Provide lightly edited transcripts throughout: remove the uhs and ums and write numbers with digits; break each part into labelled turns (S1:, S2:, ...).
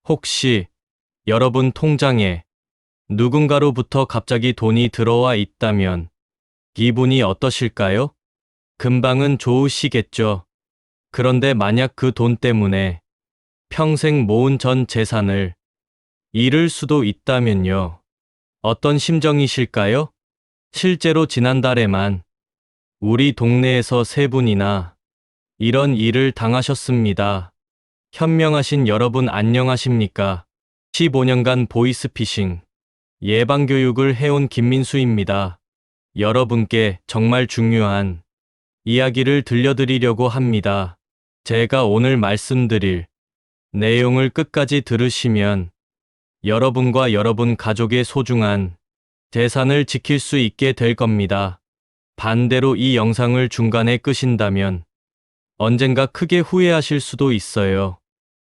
S1: 혹시 여러분 통장에 누군가로부터 갑자기 돈이 들어와 있다면 기분이 어떠실까요? 금방은 좋으시겠죠. 그런데 만약 그 돈 때문에 평생 모은 전 재산을 잃을 수도 있다면요. 어떤 심정이실까요? 실제로 지난달에만 우리 동네에서 세 분이나 이런 일을 당하셨습니다. 현명하신 여러분 안녕하십니까? 15년간 보이스피싱 예방교육을 해온 김민수입니다. 여러분께 정말 중요한 이야기를 들려드리려고 합니다. 제가 오늘 말씀드릴 내용을 끝까지 들으시면 여러분과 여러분 가족의 소중한 재산을 지킬 수 있게 될 겁니다. 반대로 이 영상을 중간에 끄신다면 언젠가 크게 후회하실 수도 있어요.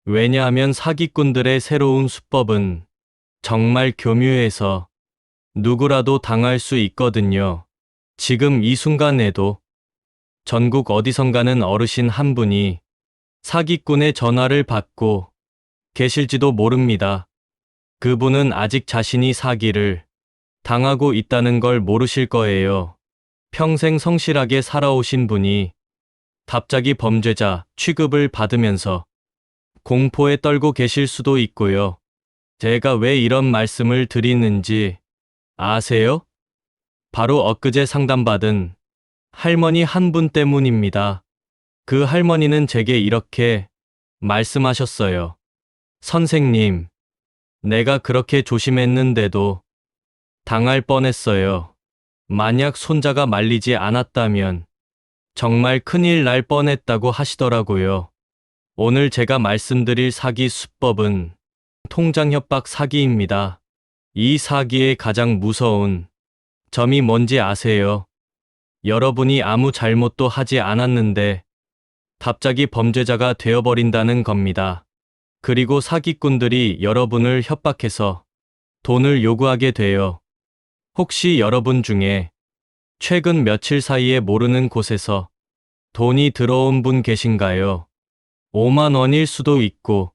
S1: 왜냐하면 사기꾼들의 새로운 수법은 정말 교묘해서 누구라도 당할 수 있거든요. 지금 이 순간에도 전국 어디선가는 어르신 한 분이 사기꾼의 전화를 받고 계실지도 모릅니다. 그분은 아직 자신이 사기를 당하고 있다는 걸 모르실 거예요. 평생 성실하게 살아오신 분이 갑자기 범죄자 취급을 받으면서 공포에 떨고 계실 수도 있고요. 제가 왜 이런 말씀을 드리는지 아세요? 바로 엊그제 상담받은 할머니 한 분 때문입니다. 그 할머니는 제게 이렇게 말씀하셨어요. 선생님, 내가 그렇게 조심했는데도 당할 뻔했어요. 만약 손자가 말리지 않았다면 정말 큰일 날 뻔했다고 하시더라고요. 오늘 제가 말씀드릴 사기 수법은 통장 협박 사기입니다. 이 사기의 가장 무서운 점이 뭔지 아세요? 여러분이 아무 잘못도 하지 않았는데 갑자기 범죄자가 되어버린다는 겁니다. 그리고 사기꾼들이 여러분을 협박해서 돈을 요구하게 돼요. 혹시 여러분 중에 최근 며칠 사이에 모르는 곳에서 돈이 들어온 분 계신가요? 5만 원일 수도 있고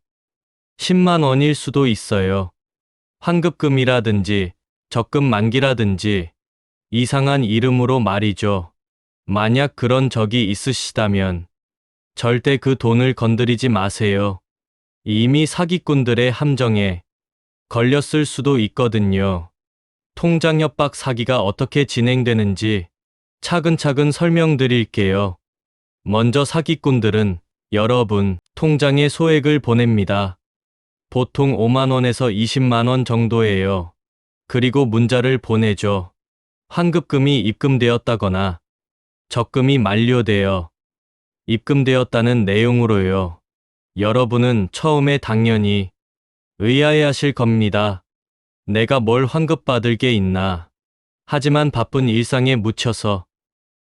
S1: 10만 원일 수도 있어요. 환급금이라든지 적금 만기라든지 이상한 이름으로 말이죠. 만약 그런 적이 있으시다면 절대 그 돈을 건드리지 마세요. 이미 사기꾼들의 함정에 걸렸을 수도 있거든요. 통장 협박 사기가 어떻게 진행되는지 차근차근 설명드릴게요. 먼저 사기꾼들은 여러분 통장에 소액을 보냅니다. 보통 5만 원에서 20만 원 정도예요. 그리고 문자를 보내죠. 환급금이 입금되었다거나 적금이 만료되어 입금되었다는 내용으로요. 여러분은 처음에 당연히 의아해하실 겁니다. 내가 뭘 환급받을 게 있나. 하지만 바쁜 일상에 묻혀서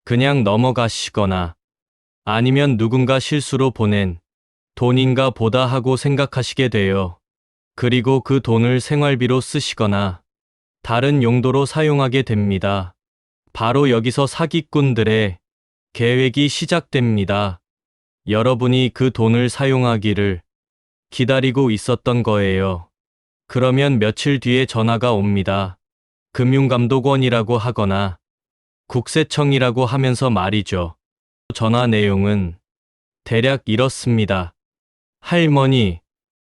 S1: 그냥 넘어가시거나 아니면 누군가 실수로 보낸 돈인가 보다 하고 생각하시게 돼요. 그리고 그 돈을 생활비로 쓰시거나 다른 용도로 사용하게 됩니다. 바로 여기서 사기꾼들의 계획이 시작됩니다. 여러분이 그 돈을 사용하기를 기다리고 있었던 거예요. 그러면 며칠 뒤에 전화가 옵니다. 금융감독원이라고 하거나 국세청이라고 하면서 말이죠. 전화 내용은 대략 이렇습니다. 할머니,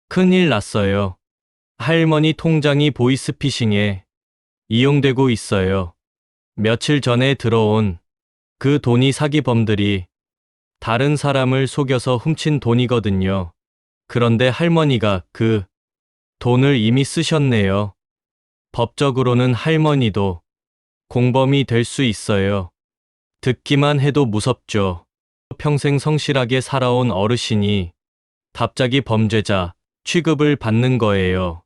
S1: 큰일 났어요. 할머니 통장이 보이스피싱에 이용되고 있어요. 며칠 전에 들어온 그 돈이 사기범들이 다른 사람을 속여서 훔친 돈이거든요. 그런데 할머니가 그 돈을 이미 쓰셨네요. 법적으로는 할머니도 공범이 될 수 있어요. 듣기만 해도 무섭죠. 평생 성실하게 살아온 어르신이 갑자기 범죄자 취급을 받는 거예요.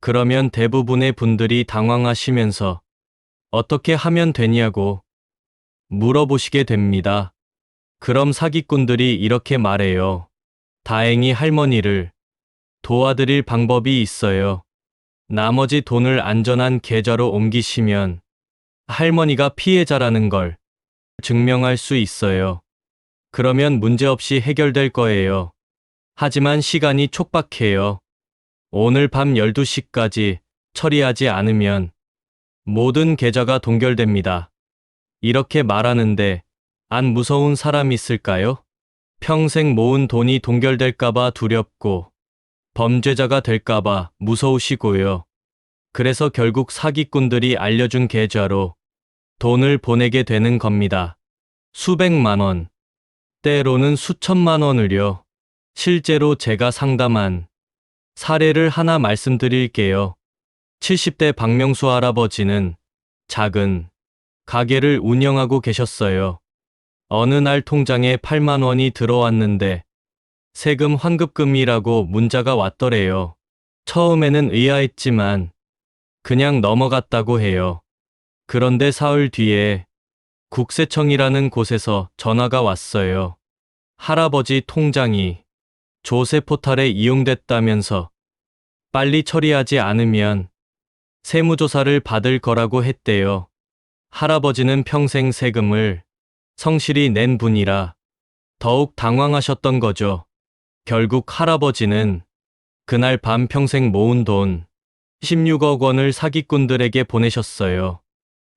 S1: 그러면 대부분의 분들이 당황하시면서 어떻게 하면 되냐고 물어보시게 됩니다. 그럼 사기꾼들이 이렇게 말해요. 다행히 할머니를 도와드릴 방법이 있어요. 나머지 돈을 안전한 계좌로 옮기시면 할머니가 피해자라는 걸 증명할 수 있어요. 그러면 문제없이 해결될 거예요. 하지만 시간이 촉박해요. 오늘 밤 12시까지 처리하지 않으면 모든 계좌가 동결됩니다. 이렇게 말하는데 안 무서운 사람 있을까요? 평생 모은 돈이 동결될까봐 두렵고 범죄자가 될까봐 무서우시고요. 그래서 결국 사기꾼들이 알려준 계좌로 돈을 보내게 되는 겁니다. 수백만 원, 때로는 수천만 원을요. 실제로 제가 상담한 사례를 하나 말씀드릴게요. 70대 박명수 할아버지는 작은 가게를 운영하고 계셨어요. 어느 날 통장에 8만 원이 들어왔는데 세금 환급금이라고 문자가 왔더래요. 처음에는 의아했지만 그냥 넘어갔다고 해요. 그런데 사흘 뒤에 국세청이라는 곳에서 전화가 왔어요. 할아버지 통장이 조세 포탈에 이용됐다면서 빨리 처리하지 않으면 세무조사를 받을 거라고 했대요. 할아버지는 평생 세금을 성실히 낸 분이라 더욱 당황하셨던 거죠. 결국 할아버지는 그날 밤 평생 모은 돈 16억 원을 사기꾼들에게 보내셨어요.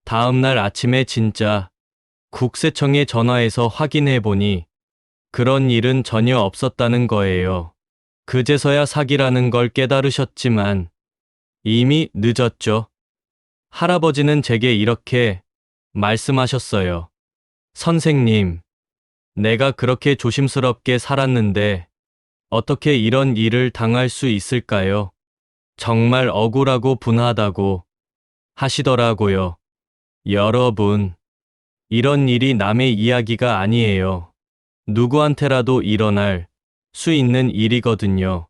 S1: 다음 날 아침에 진짜 국세청에 전화해서 확인해 보니 그런 일은 전혀 없었다는 거예요. 그제서야 사기라는 걸 깨달으셨지만 이미 늦었죠. 할아버지는 제게 이렇게 말씀하셨어요. 선생님, 내가 그렇게 조심스럽게 살았는데 어떻게 이런 일을 당할 수 있을까요? 정말 억울하고 분하다고 하시더라고요. 여러분, 이런 일이 남의 이야기가 아니에요. 누구한테라도 일어날 수 있는 일이거든요.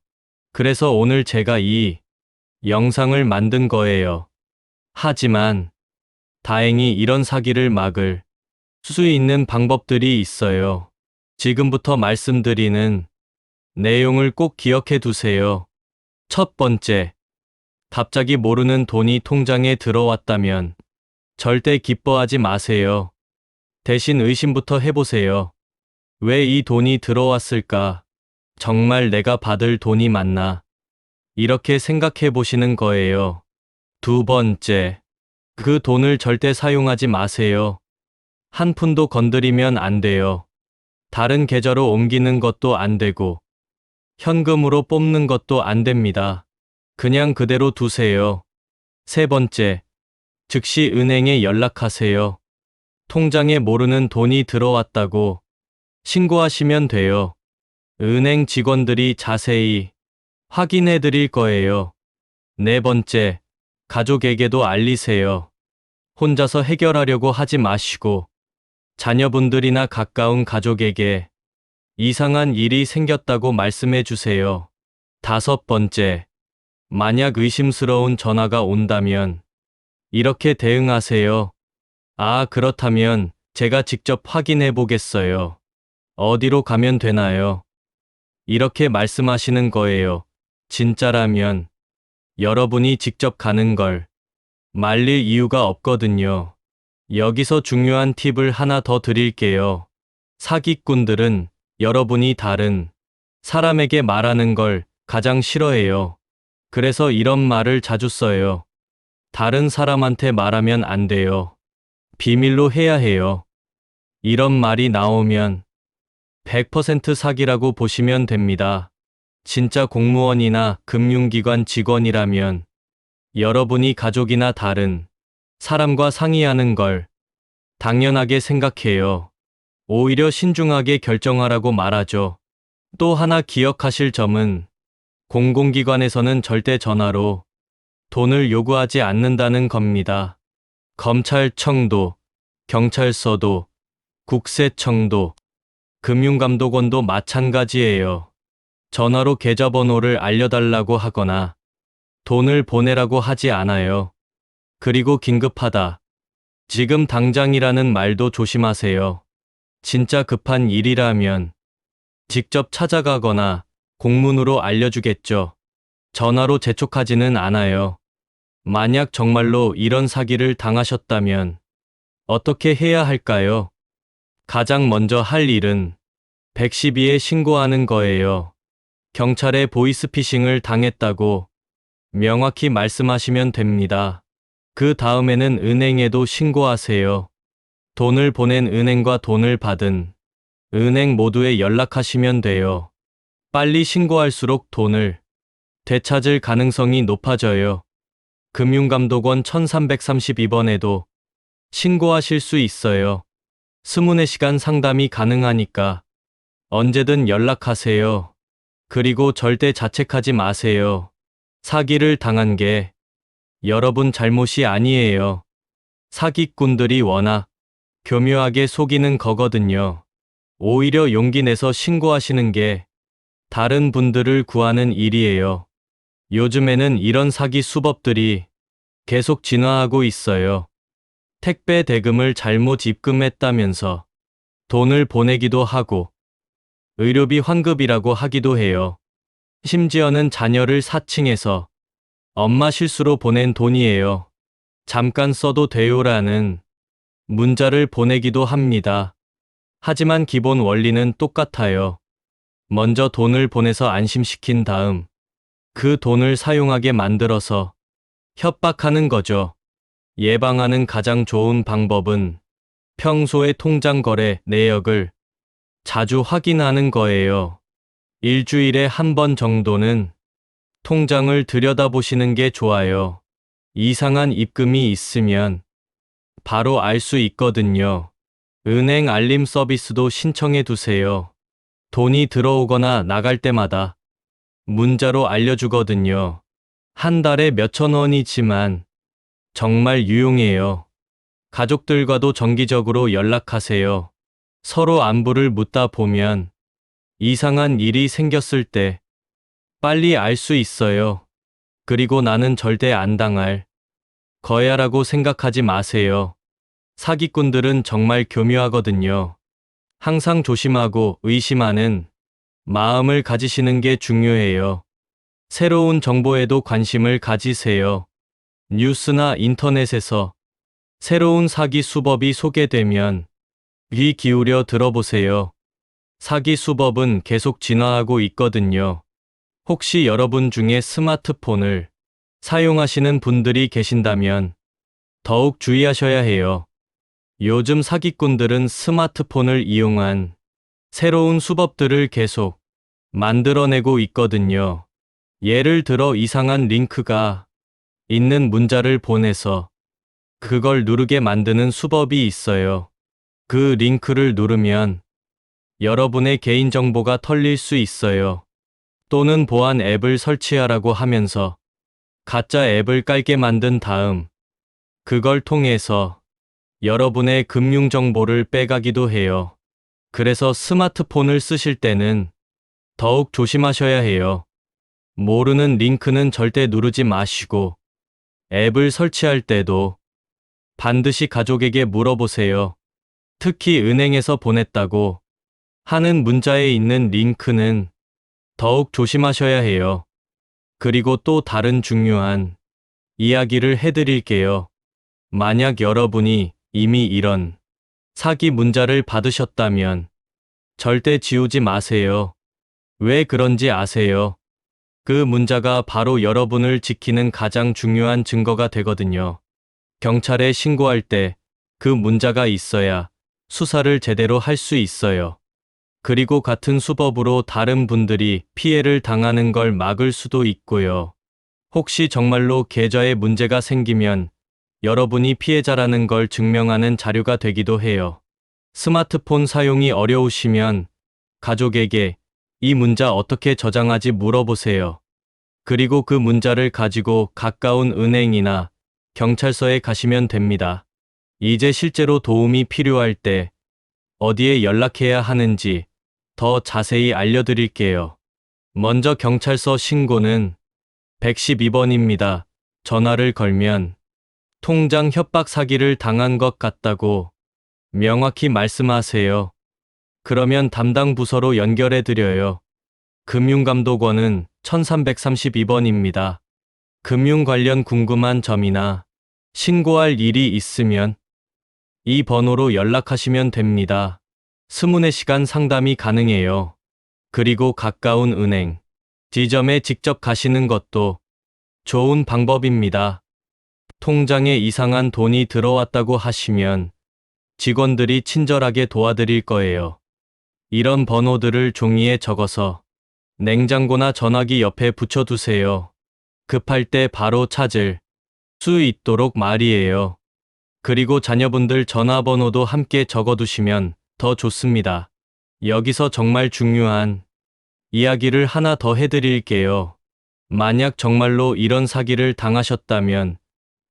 S1: 그래서 오늘 제가 이 영상을 만든 거예요. 하지만 다행히 이런 사기를 막을 수 있는 방법들이 있어요. 지금부터 말씀드리는 내용을 꼭 기억해 두세요. 첫 번째, 갑자기 모르는 돈이 통장에 들어왔다면 절대 기뻐하지 마세요. 대신 의심부터 해보세요. 왜 이 돈이 들어왔을까? 정말 내가 받을 돈이 맞나? 이렇게 생각해 보시는 거예요. 두 번째, 그 돈을 절대 사용하지 마세요. 한 푼도 건드리면 안 돼요. 다른 계좌로 옮기는 것도 안 되고, 현금으로 뽑는 것도 안 됩니다. 그냥 그대로 두세요. 세 번째, 즉시 은행에 연락하세요. 통장에 모르는 돈이 들어왔다고 신고하시면 돼요. 은행 직원들이 자세히 확인해 드릴 거예요. 네 번째, 가족에게도 알리세요. 혼자서 해결하려고 하지 마시고 자녀분들이나 가까운 가족에게 이상한 일이 생겼다고 말씀해 주세요. 다섯 번째, 만약 의심스러운 전화가 온다면 이렇게 대응하세요. 아, 그렇다면 제가 직접 확인해 보겠어요. 어디로 가면 되나요? 이렇게 말씀하시는 거예요. 진짜라면 여러분이 직접 가는 걸 말릴 이유가 없거든요. 여기서 중요한 팁을 하나 더 드릴게요. 사기꾼들은 여러분이 다른 사람에게 말하는 걸 가장 싫어해요. 그래서 이런 말을 자주 써요. 다른 사람한테 말하면 안 돼요. 비밀로 해야 해요. 이런 말이 나오면 100% 사기라고 보시면 됩니다. 진짜 공무원이나 금융기관 직원이라면 여러분이 가족이나 다른 사람과 상의하는 걸 당연하게 생각해요. 오히려 신중하게 결정하라고 말하죠. 또 하나 기억하실 점은 공공기관에서는 절대 전화로 돈을 요구하지 않는다는 겁니다. 검찰청도, 경찰서도, 국세청도, 금융감독원도 마찬가지예요. 전화로 계좌번호를 알려달라고 하거나 돈을 보내라고 하지 않아요. 그리고 긴급하다, 지금 당장이라는 말도 조심하세요. 진짜 급한 일이라면 직접 찾아가거나 공문으로 알려주겠죠. 전화로 재촉하지는 않아요. 만약 정말로 이런 사기를 당하셨다면 어떻게 해야 할까요? 가장 먼저 할 일은 112에 신고하는 거예요. 경찰에 보이스피싱을 당했다고 명확히 말씀하시면 됩니다. 그 다음에는 은행에도 신고하세요. 돈을 보낸 은행과 돈을 받은 은행 모두에 연락하시면 돼요. 빨리 신고할수록 돈을 되찾을 가능성이 높아져요. 금융감독원 1332번에도 신고하실 수 있어요. 24시간 상담이 가능하니까 언제든 연락하세요. 그리고 절대 자책하지 마세요. 사기를 당한 게 여러분 잘못이 아니에요. 사기꾼들이 워낙 교묘하게 속이는 거거든요. 오히려 용기 내서 신고하시는 게 다른 분들을 구하는 일이에요. 요즘에는 이런 사기 수법들이 계속 진화하고 있어요. 택배 대금을 잘못 입금했다면서 돈을 보내기도 하고 의료비 환급이라고 하기도 해요. 심지어는 자녀를 사칭해서 엄마 실수로 보낸 돈이에요. 잠깐 써도 돼요라는 문자를 보내기도 합니다. 하지만 기본 원리는 똑같아요. 먼저 돈을 보내서 안심시킨 다음 그 돈을 사용하게 만들어서 협박하는 거죠. 예방하는 가장 좋은 방법은 평소에 통장 거래 내역을 자주 확인하는 거예요. 일주일에 한 번 정도는 통장을 들여다보시는 게 좋아요. 이상한 입금이 있으면 바로 알 수 있거든요. 은행 알림 서비스도 신청해 두세요. 돈이 들어오거나 나갈 때마다 문자로 알려주거든요. 한 달에 몇천 원이지만 정말 유용해요. 가족들과도 정기적으로 연락하세요. 서로 안부를 묻다 보면 이상한 일이 생겼을 때 빨리 알 수 있어요. 그리고 나는 절대 안 당할 거야라고 생각하지 마세요. 사기꾼들은 정말 교묘하거든요. 항상 조심하고 의심하는 마음을 가지시는 게 중요해요. 새로운 정보에도 관심을 가지세요. 뉴스나 인터넷에서 새로운 사기 수법이 소개되면 귀 기울여 들어보세요. 사기 수법은 계속 진화하고 있거든요. 혹시 여러분 중에 스마트폰을 사용하시는 분들이 계신다면 더욱 주의하셔야 해요. 요즘 사기꾼들은 스마트폰을 이용한 새로운 수법들을 계속 만들어내고 있거든요. 예를 들어 이상한 링크가 있는 문자를 보내서 그걸 누르게 만드는 수법이 있어요. 그 링크를 누르면 여러분의 개인정보가 털릴 수 있어요. 또는 보안 앱을 설치하라고 하면서 가짜 앱을 깔게 만든 다음 그걸 통해서 여러분의 금융정보를 빼가기도 해요. 그래서 스마트폰을 쓰실 때는 더욱 조심하셔야 해요. 모르는 링크는 절대 누르지 마시고 앱을 설치할 때도 반드시 가족에게 물어보세요. 특히 은행에서 보냈다고 하는 문자에 있는 링크는 더욱 조심하셔야 해요. 그리고 또 다른 중요한 이야기를 해드릴게요. 만약 여러분이 이미 이런 사기 문자를 받으셨다면 절대 지우지 마세요. 왜 그런지 아세요? 그 문자가 바로 여러분을 지키는 가장 중요한 증거가 되거든요. 경찰에 신고할 때 그 문자가 있어야 수사를 제대로 할 수 있어요. 그리고 같은 수법으로 다른 분들이 피해를 당하는 걸 막을 수도 있고요. 혹시 정말로 계좌에 문제가 생기면 여러분이 피해자라는 걸 증명하는 자료가 되기도 해요. 스마트폰 사용이 어려우시면 가족에게 이 문자 어떻게 저장하지 물어보세요. 그리고 그 문자를 가지고 가까운 은행이나 경찰서에 가시면 됩니다. 이제 실제로 도움이 필요할 때 어디에 연락해야 하는지 더 자세히 알려드릴게요. 먼저 경찰서 신고는 112번입니다. 전화를 걸면 통장 협박 사기를 당한 것 같다고 명확히 말씀하세요. 그러면 담당 부서로 연결해 드려요. 금융감독원은 1332번입니다. 금융 관련 궁금한 점이나 신고할 일이 있으면 이 번호로 연락하시면 됩니다. 24시간 상담이 가능해요. 그리고 가까운 은행, 지점에 직접 가시는 것도 좋은 방법입니다. 통장에 이상한 돈이 들어왔다고 하시면 직원들이 친절하게 도와드릴 거예요. 이런 번호들을 종이에 적어서 냉장고나 전화기 옆에 붙여두세요. 급할 때 바로 찾을 수 있도록 말이에요. 그리고 자녀분들 전화번호도 함께 적어두시면 더 좋습니다. 여기서 정말 중요한 이야기를 하나 더 해드릴게요. 만약 정말로 이런 사기를 당하셨다면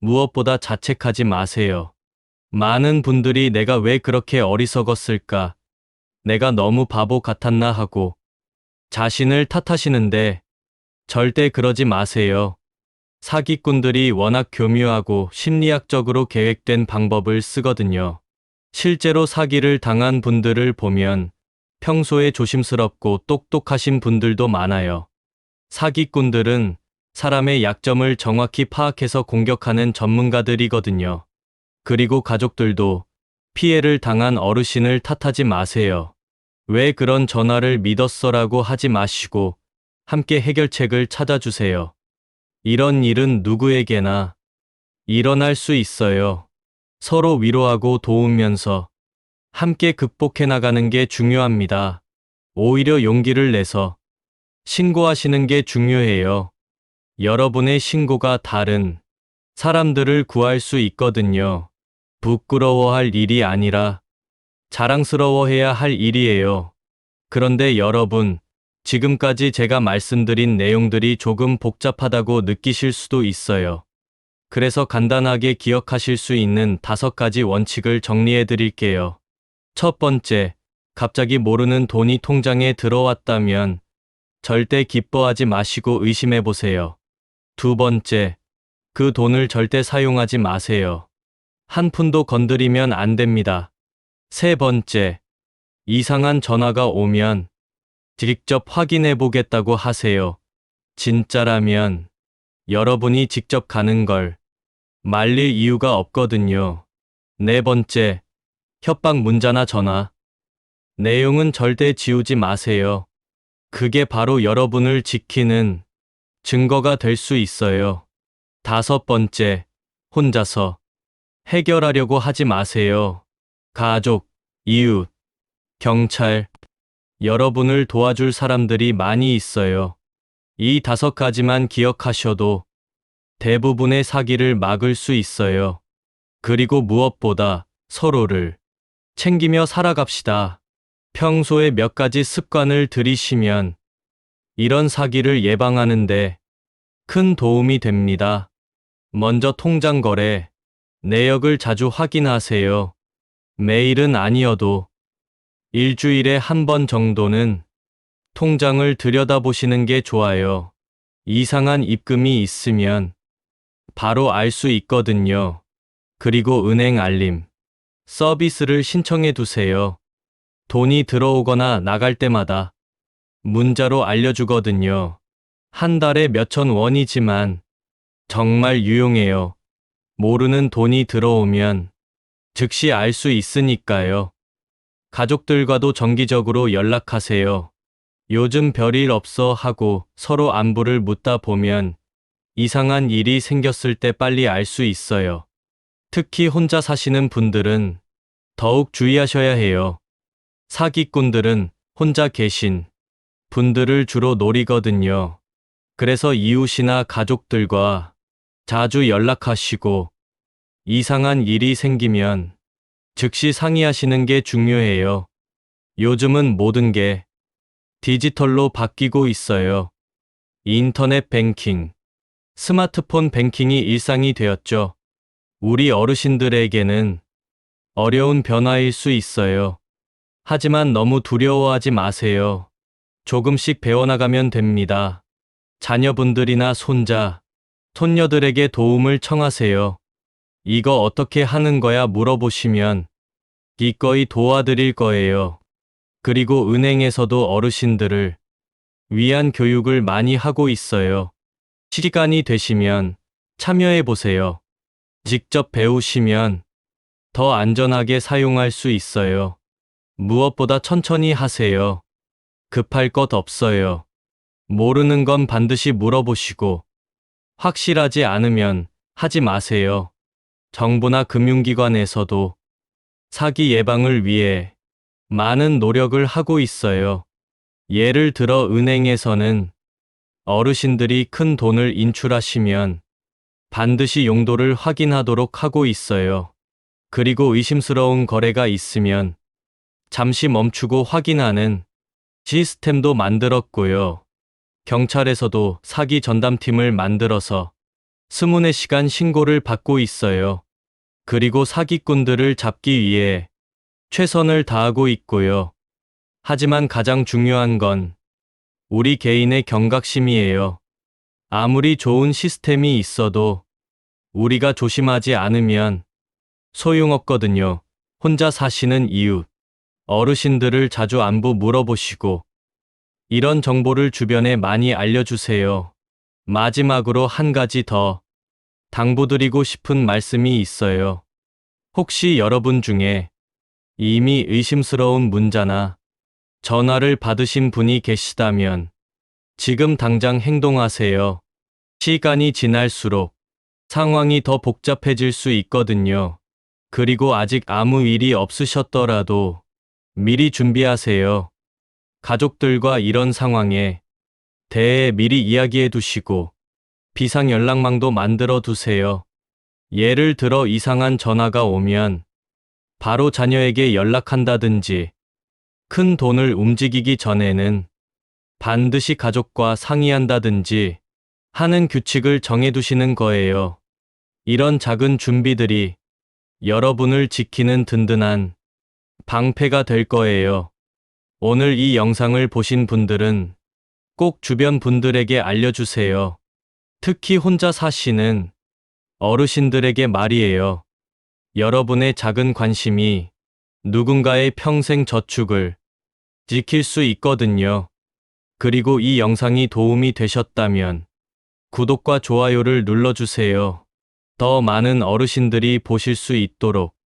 S1: 무엇보다 자책하지 마세요. 많은 분들이 내가 왜 그렇게 어리석었을까? 내가 너무 바보 같았나 하고 자신을 탓하시는데 절대 그러지 마세요. 사기꾼들이 워낙 교묘하고 심리학적으로 계획된 방법을 쓰거든요. 실제로 사기를 당한 분들을 보면 평소에 조심스럽고 똑똑하신 분들도 많아요. 사기꾼들은 사람의 약점을 정확히 파악해서 공격하는 전문가들이거든요. 그리고 가족들도 피해를 당한 어르신을 탓하지 마세요. 왜 그런 전화를 믿었어라고 하지 마시고 함께 해결책을 찾아주세요. 이런 일은 누구에게나 일어날 수 있어요. 서로 위로하고 도우면서 함께 극복해 나가는 게 중요합니다. 오히려 용기를 내서 신고하시는 게 중요해요. 여러분의 신고가 다른 사람들을 구할 수 있거든요. 부끄러워할 일이 아니라 자랑스러워해야 할 일이에요. 그런데 여러분, 지금까지 제가 말씀드린 내용들이 조금 복잡하다고 느끼실 수도 있어요. 그래서 간단하게 기억하실 수 있는 5가지 원칙을 정리해 드릴게요. 첫 번째, 갑자기 모르는 돈이 통장에 들어왔다면 절대 기뻐하지 마시고 의심해 보세요. 두 번째, 그 돈을 절대 사용하지 마세요. 한 푼도 건드리면 안 됩니다. 세 번째, 이상한 전화가 오면 직접 확인해 보겠다고 하세요. 진짜라면 여러분이 직접 가는 걸 말릴 이유가 없거든요. 네 번째, 협박 문자나 전화. 내용은 절대 지우지 마세요. 그게 바로 여러분을 지키는 증거가 될 수 있어요. 다섯 번째, 혼자서 해결하려고 하지 마세요. 가족, 이웃, 경찰, 여러분을 도와줄 사람들이 많이 있어요. 이 5가지만 기억하셔도 대부분의 사기를 막을 수 있어요. 그리고 무엇보다 서로를 챙기며 살아갑시다. 평소에 몇 가지 습관을 들이시면 이런 사기를 예방하는데 큰 도움이 됩니다. 먼저 통장 거래, 내역을 자주 확인하세요. 매일은 아니어도 일주일에 한 번 정도는 통장을 들여다보시는 게 좋아요. 이상한 입금이 있으면 바로 알 수 있거든요. 그리고 은행 알림 서비스를 신청해 두세요. 돈이 들어오거나 나갈 때마다 문자로 알려주거든요. 한 달에 몇천 원이지만 정말 유용해요. 모르는 돈이 들어오면 즉시 알 수 있으니까요. 가족들과도 정기적으로 연락하세요. 요즘 별일 없어 하고 서로 안부를 묻다 보면 이상한 일이 생겼을 때 빨리 알 수 있어요. 특히 혼자 사시는 분들은 더욱 주의하셔야 해요. 사기꾼들은 혼자 계신 분들을 주로 노리거든요. 그래서 이웃이나 가족들과 자주 연락하시고 이상한 일이 생기면 즉시 상의하시는 게 중요해요. 요즘은 모든 게 디지털로 바뀌고 있어요. 인터넷 뱅킹, 스마트폰 뱅킹이 일상이 되었죠. 우리 어르신들에게는 어려운 변화일 수 있어요. 하지만 너무 두려워하지 마세요. 조금씩 배워나가면 됩니다. 자녀분들이나 손자, 손녀들에게 도움을 청하세요. 이거 어떻게 하는 거야 물어보시면 기꺼이 도와드릴 거예요. 그리고 은행에서도 어르신들을 위한 교육을 많이 하고 있어요. 시간이 되시면 참여해 보세요. 직접 배우시면 더 안전하게 사용할 수 있어요. 무엇보다 천천히 하세요. 급할 것 없어요. 모르는 건 반드시 물어보시고 확실하지 않으면 하지 마세요. 정부나 금융기관에서도 사기 예방을 위해 많은 노력을 하고 있어요. 예를 들어 은행에서는 어르신들이 큰 돈을 인출하시면 반드시 용도를 확인하도록 하고 있어요. 그리고 의심스러운 거래가 있으면 잠시 멈추고 확인하는 시스템도 만들었고요. 경찰에서도 사기 전담팀을 만들어서 스문의 시간 신고를 받고 있어요. 그리고 사기꾼들을 잡기 위해 최선을 다하고 있고요. 하지만 가장 중요한 건 우리 개인의 경각심이에요. 아무리 좋은 시스템이 있어도 우리가 조심하지 않으면 소용없거든요. 혼자 사시는 이웃, 어르신들을 자주 안부 물어보시고 이런 정보를 주변에 많이 알려주세요. 마지막으로 한 가지 더 당부드리고 싶은 말씀이 있어요. 혹시 여러분 중에 이미 의심스러운 문자나 전화를 받으신 분이 계시다면 지금 당장 행동하세요. 시간이 지날수록 상황이 더 복잡해질 수 있거든요. 그리고 아직 아무 일이 없으셨더라도 미리 준비하세요. 가족들과 이런 상황에 대해 미리 이야기해 두시고 비상 연락망도 만들어 두세요. 예를 들어 이상한 전화가 오면 바로 자녀에게 연락한다든지 큰 돈을 움직이기 전에는 반드시 가족과 상의한다든지 하는 규칙을 정해두시는 거예요. 이런 작은 준비들이 여러분을 지키는 든든한 방패가 될 거예요. 오늘 이 영상을 보신 분들은 꼭 주변 분들에게 알려주세요. 특히 혼자 사시는 어르신들에게 말이에요. 여러분의 작은 관심이 누군가의 평생 저축을 지킬 수 있거든요. 그리고 이 영상이 도움이 되셨다면 구독과 좋아요를 눌러주세요. 더 많은 어르신들이 보실 수 있도록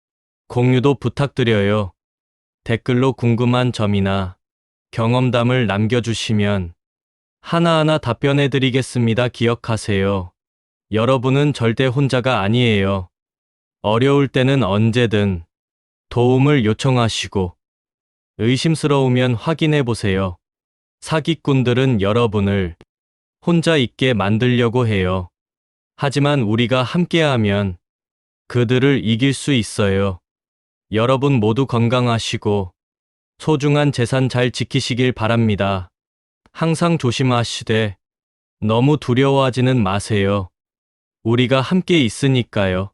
S1: 공유도 부탁드려요. 댓글로 궁금한 점이나 경험담을 남겨주시면 하나하나 답변해드리겠습니다. 기억하세요. 여러분은 절대 혼자가 아니에요. 어려울 때는 언제든 도움을 요청하시고 의심스러우면 확인해보세요. 사기꾼들은 여러분을 혼자 있게 만들려고 해요. 하지만 우리가 함께하면 그들을 이길 수 있어요. 여러분 모두 건강하시고 소중한 재산 잘 지키시길 바랍니다. 항상 조심하시되 너무 두려워하지는 마세요. 우리가 함께 있으니까요.